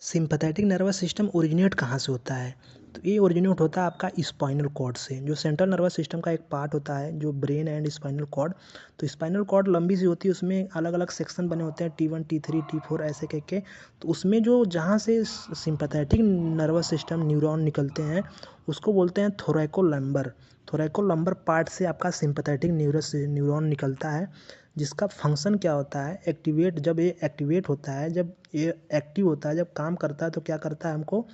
Sympathetic nervous system originate कहाँ से होता है? तो ये ओरिजिनेट होता है आपका स्पाइनल कॉर्ड से, जो सेंट्रल नर्वस सिस्टम का एक पार्ट होता है, जो ब्रेन एंड स्पाइनल कॉर्ड। तो स्पाइनल कॉर्ड लंबी सी होती है, उसमें अलग-अलग सेक्शन बने होते हैं, T1, T3, T4 ऐसे करके। तो उसमें जो जहाँ से सिंपैथेटिक नर्वस सिस्टम न्यूरॉन निकलते हैं, उसको बोलते हैं थोरैकोलैम्बर। थोरैकोलैम्बर पार्ट से आपका सिंपैथेटिक न्यूरॉन निकलता है, जिसका फंक्शन क्या होता है, जब ये एक्टिवेट होता है, जब ये एक्टिव होता है, जब काम करता है तो क्या करता है, हमको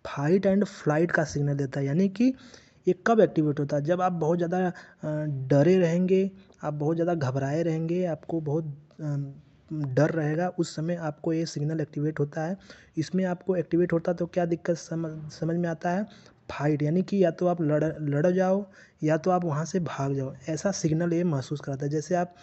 फाइट एंड फ्लाइट का सिग्नल देता है। यानी कि ये कब एक्टिवेट होता है, जब आप बहुत ज़्यादा डरे रहेंगे, आप बहुत ज़्यादा घबराए रहेंगे, आपको बहुत डर रहेगा, उस समय आपको ये सिग्नल एक्टिवेट होता है। इसमें आपको एक्टिवेट होता है तो क्या दिक्कत समझ में आता है, फाइट, यानी कि या तो आप लड़ जाओ या तो आप वहाँ से भाग जाओ, ऐसा सिग्नल ये महसूस कराता है। जैसे आप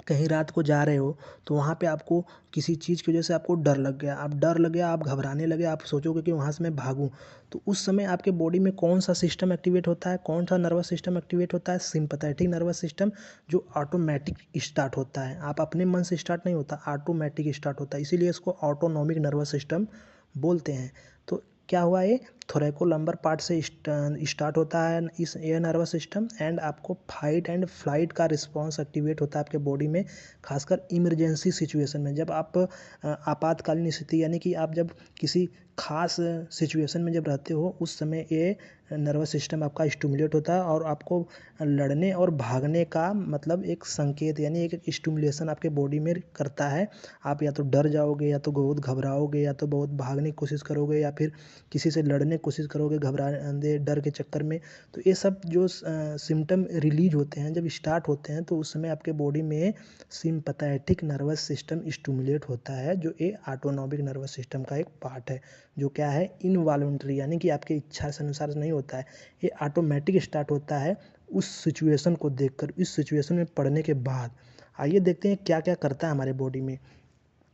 कहीं रात को जा रहे हो, तो वहाँ पे आपको किसी चीज़ की वजह से आपको डर लग गया, आप घबराने लगे, आप सोचोगे कि वहाँ से मैं भागूँ। तो उस समय आपके बॉडी में कौन-सा सिस्टम एक्टिवेट होता है, कौन-सा नर्वस सिस्टम एक्टिवेट होता है, सिम्पैथेटिक नर्वस सिस्टम, जो ऑटोमैटिक स्टार्ट होता है। आप अपने मन से स्टार्ट नहीं होता, ऑटोमैटिक स्टार्ट होता है, इसीलिए इसको ऑटोनॉमिक नर्वस सिस्टम बोलते हैं। तो क्या हुआ, ये थोरैकोलम्बर पार्ट से स्टार्ट होता है इस ये नर्वस सिस्टम, एंड आपको फाइट एंड फ्लाइट का रिस्पॉन्स एक्टिवेट होता है आपके बॉडी में, खासकर इमरजेंसी सिचुएशन में, जब आप आपातकालीन स्थिति, यानी कि आप जब किसी खास सिचुएशन में जब रहते हो, उस समय ये नर्वस सिस्टम आपका स्टिमुलेट होता है और आपको लड़ने और भागने का मतलब एक संकेत, यानी एक स्टिमुलेशन आपके बॉडी में करता है। आप या तो डर जाओगे, या तो बहुत घबराओगे, या तो बहुत भागने की कोशिश करोगे, या फिर किसी से लड़ने की कोशिश करोगे घबराने डर के चक्कर में। तो ये सब जो सिम्टम रिलीज होते हैं, जब स्टार्ट होते हैं, तो उस समय आपके बॉडी में सिंपैथेटिक नर्वस सिस्टम स्टिमुलेट होता है, जो ये ऑटोनॉमिक नर्वस सिस्टम का एक पार्ट है, जो क्या है, इनवॉलंटरी, यानी कि आपके इच्छा से अनुसार नहीं होता है, ये ऑटोमेटिक स्टार्ट होता है उस सिचुएशन को देखकर, इस सिचुएशन में पड़ने के बाद। आइए देखते हैं क्या क्या करता है हमारे बॉडी में,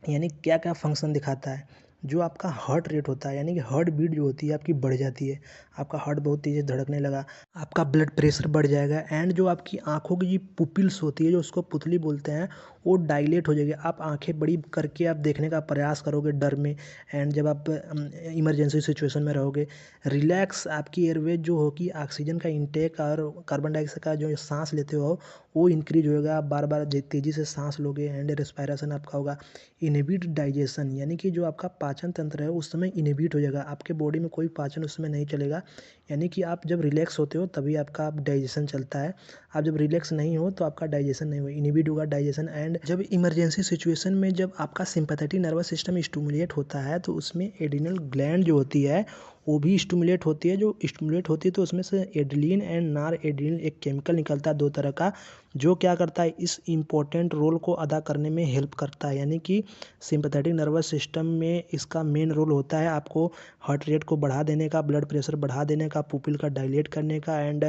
यानी क्या क्या फंक्शन दिखाता है। जो आपका हार्ट रेट होता है, यानी कि हार्ट बीट जो होती है आपकी बढ़ जाती है, आपका हार्ट बहुत तेज़ी से धड़कने लगा, आपका ब्लड प्रेशर बढ़ जाएगा, एंड जो आपकी आंखों की जो पुपिल्स होती है, जो उसको पुतली बोलते हैं, वो डायलेट हो जाएगी। आप आंखें बड़ी करके आप देखने का प्रयास करोगे डर में, एंड जब आप इमरजेंसी सिचुएशन में रहोगे, रिलैक्स आपकी एयरवेज जो होगी, ऑक्सीजन का इंटेक और कार्बन डाइऑक्साइड का जो सांस लेते हो वो इंक्रीज होगा, आप बार बार तेज़ी से सांस लोगे, एंड रेस्पिरेशन आपका होगा। इनहिबिट डाइजेशन, यानी कि जो आपका पाचन तंत्र है उस समय इनहिबिट हो जाएगा, आपके बॉडी में कोई पाचन उस समय नहीं चलेगा। यानी कि आप जब रिलैक्स होते हो तभी आपका डाइजेशन चलता है, आप जब रिलैक्स नहीं हो तो आपका डाइजेशन नहीं होगा, इनहिबिट होगा डाइजेशन। एंड जब इमरजेंसी सिचुएशन में जब आपका सिंपैथेटिक नर्वस सिस्टम स्टिमुलेट होता है, तो उसमें एड्रिनल ग्लैंड जो होती है वो भी स्टिमुलेट होती है, जो स्टिमुलेट होती है तो उसमें से एड्रेनलिन एंड नॉर एड्रेनलिन एक केमिकल निकलता है दो तरह का, जो क्या करता है, इस इम्पोर्टेंट रोल को अदा करने में हेल्प करता है। यानी कि सिंपैथेटिक नर्वस सिस्टम में इसका मेन रोल होता है आपको हार्ट रेट को बढ़ा देने का, ब्लड प्रेशर बढ़ा देने का, पुपिल का डायलेट करने का, एंड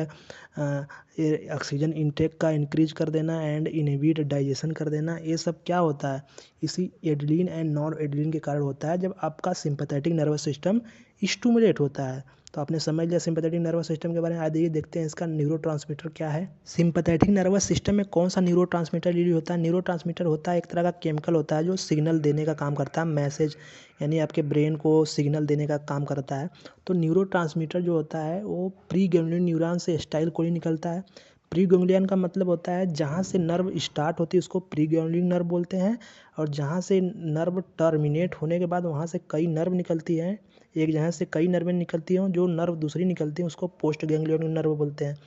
ऑक्सीजन इंटेक का इंक्रीज कर देना, एंड इनहिबिट डाइजेशन कर देना। ये सब क्या होता है, इसी एड्रेनलिन एंड नॉर एड्रेनलिन के कारण होता है, जब आपका सिंपैथेटिक नर्वस सिस्टम स्टिमुलेट होता है। तो आपने समझ लिया सिंपैथेटिक नर्वस सिस्टम के बारे में। आइए देखते हैं इसका न्यूरोट्रांसमीटर क्या है। सिंपैथेटिक नर्वस सिस्टम में कौन सा न्यूरोट्रांसमीटर रिलीज होता है? न्यूरोट्रांसमीटर होता है एक तरह का केमिकल होता है, जो सिग्नल देने का काम करता है, मैसेज, यानी आपके ब्रेन को सिग्नल देने का काम करता है। तो न्यूरोट्रांसमीटर जो होता है वो प्री गैंग्लियन न्यूरॉन से एसिटाइल कोलिन निकलता है। प्री गैंग्लियन का मतलब होता है जहाँ से नर्व स्टार्ट होती है उसको प्री गैंग्लियन नर्व बोलते हैं, और जहाँ से नर्व टर्मिनेट होने के बाद वहाँ से कई नर्व निकलती हैं, एक जगह से कई नर्वें निकलती हैं, जो नर्व दूसरी निकलती हैं उसको पोस्ट गैंग्लियन नर्व बोलते हैं।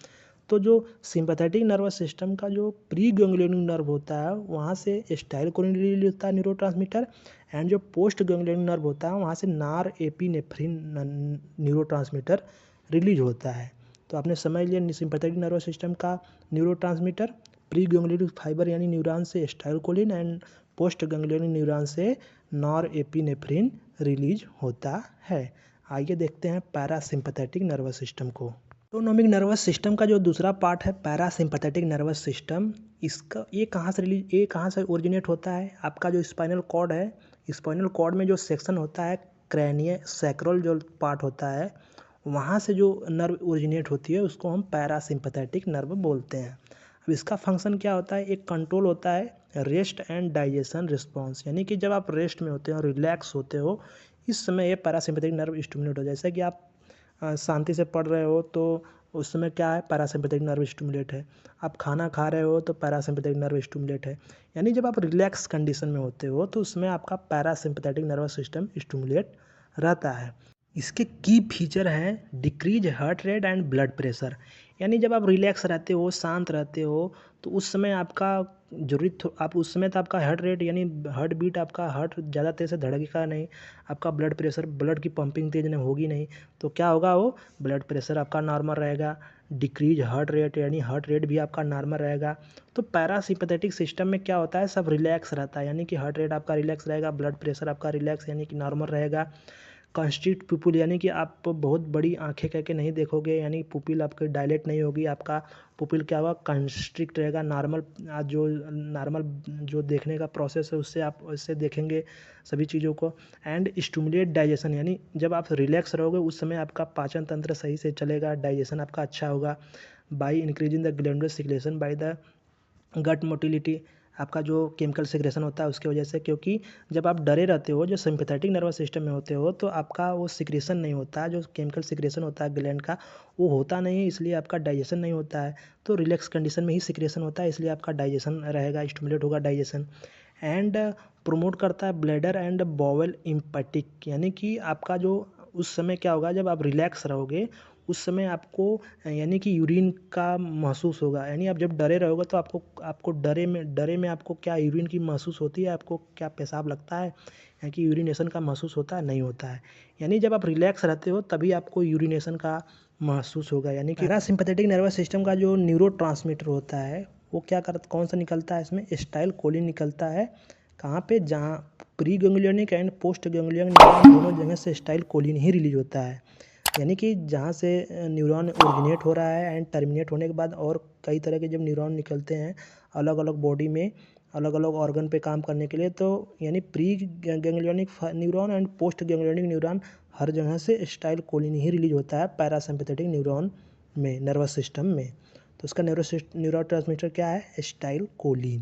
तो जो सिंपैथेटिक नर्वस सिस्टम का जो प्री गैंग्लियोनिक नर्व होता है वहाँ से एसिटाइलकोलिन रिलीज होता है न्यूरोट्रांसमीटर, एंड जो पोस्ट गैंग्लियोनिक नर्व होता है वहाँ से नार एपिनेफ्रिन न्यूरोट्रांसमीटर रिलीज होता है। तो आपने समझ लिया सिंपैथेटिक नर्वस सिस्टम का न्यूरोट्रांसमीटर, प्री गैंग्लियोनिक फाइबर यानी न्यूरॉन से acetylcholine, and postganglionic neuron से नॉर एपिनेफ्रिन रिलीज होता है। आइए देखते हैं पैरासिम्पैथेटिक नर्वस सिस्टम को। ऑटोनॉमिक नर्वस सिस्टम का जो दूसरा पार्ट है पैरासिम्पैथेटिक नर्वस सिस्टम, इसका ये कहाँ से ओरिजिनेट होता है? आपका जो स्पाइनल कॉर्ड है, स्पाइनल कॉर्ड में जो सेक्शन होता है क्रैनियो सैक्रल जो पार्ट होता है, वहाँ से जो नर्व ओरिजिनेट होती है उसको हम पैरासिम्पैथेटिक नर्व बोलते हैं। अब इसका फंक्शन क्या होता है? एक कंट्रोल होता है रेस्ट एंड डाइजेशन रिस्पॉन्स, यानी कि जब आप रेस्ट में होते हो, रिलैक्स होते हो, इस समय ये पैरासिम्पैथेटिक नर्व स्टिमुलेट हो, जैसे कि आप शांति से पढ़ रहे हो तो उस समय क्या है, पैरासिम्पैथेटिक नर्व स्टिमुलेट है। आप खाना खा रहे हो तो पैरासिम्पैथेटिक नर्व स्टिमुलेट है। यानी जब आप रिलैक्स कंडीशन में होते हो तो उसमें आपका पैरासिम्पैथेटिक नर्वस सिस्टम स्टिमुलेट रहता है। इसके की फीचर हैं decrease heart rate and blood pressure. यानी जब आप रिलैक्स रहते हो, शांत रहते हो, तो उस समय आपका आप उस समय तो आपका हार्ट रेट यानी हार्ट बीट, आपका हार्ट ज़्यादा तेज़ से धड़केगा नहीं, आपका ब्लड प्रेशर, ब्लड की पंपिंग तेज नहीं होगी नहीं, तो क्या होगा, वो ब्लड प्रेशर आपका नॉर्मल रहेगा। डिक्रीज हार्ट रेट यानी हार्ट रेट भी आपका नॉर्मल रहेगा। तो पैरासिम्पैथेटिक सिस्टम में क्या होता है, सब रिलैक्स रहता है, यानी कि हार्ट रेट आपका रिलैक्स रहेगा, ब्लड प्रेशर आपका रिलैक्स यानी कि नॉर्मल रहेगा। कंस्ट्रिक्ट पुपिल यानी कि आप बहुत बड़ी आंखें करके नहीं देखोगे, यानी पुपिल आपकी डायलेट नहीं होगी, आपका पुपिल क्या होगा, कंस्ट्रिक्ट रहेगा, नॉर्मल जो देखने का प्रोसेस है उससे आप उससे देखेंगे सभी चीज़ों को। एंड स्टिमुलेट डाइजेशन, यानी जब आप रिलैक्स रहोगे उस समय आपका पाचन तंत्र सही से चलेगा, डाइजेशन आपका अच्छा होगा। By increasing the glandular secretion by the gut motility, आपका जो केमिकल सिक्रेशन होता है उसकी वजह से, क्योंकि जब आप डरे रहते हो, जो सिंपैथेटिक नर्वस सिस्टम में होते हो, तो आपका वो सिक्रेशन नहीं होता, जो केमिकल सिक्रेशन होता है ग्लैंड का, वो होता नहीं है, इसलिए आपका डाइजेशन नहीं होता है। तो रिलैक्स कंडीशन में ही सिक्रेशन होता है, इसलिए आपका डाइजेशन रहेगा, स्टिमुलेट होगा डाइजेशन। एंड प्रमोट करता है ब्लैडर एंड बॉवेल इम्पेटिक, यानी कि आपका जो उस समय क्या होगा, जब आप रिलैक्स रहोगे उस समय आपको यानी कि यूरिन का महसूस होगा, यानी आप जब डरे रहोगे तो आपको आपको डरे में आपको क्या यूरिन की महसूस होती है, आपको क्या पेशाब लगता है, यानी कि यूरिनेशन का महसूस होता है, नहीं होता है। यानी जब आप रिलैक्स रहते हो तभी आपको यूरिनेशन का महसूस होगा। यानी कि पैरासिम्पैथेटिक नर्वस सिस्टम का जो न्यूरोट्रांसमीटर होता है वो क्या करता, कौन सा निकलता है, इसमें एसिटाइल कोलिन निकलता है। कहाँ पे, जहाँ pre ganglionic and post ganglion neuron दोनों जगह से एसिटाइल कोलिन ही रिलीज होता है। यानी कि जहाँ से न्यूरॉन ओरिजिनेट हो रहा है एंड टर्मिनेट होने के बाद और कई तरह के जब न्यूरॉन निकलते हैं अलग अलग बॉडी में, अलग अलग ऑर्गन पे काम करने के लिए, तो यानी preganglionic neuron and postganglionic neuron हर जगह से एसिटाइल कोलिन ही रिलीज होता है पैरासिम्पैथेटिक न्यूरॉन में, नर्वस सिस्टम में। तो उसका न्यूरो ट्रांसमीटर क्या है, एसिटाइल कोलिन।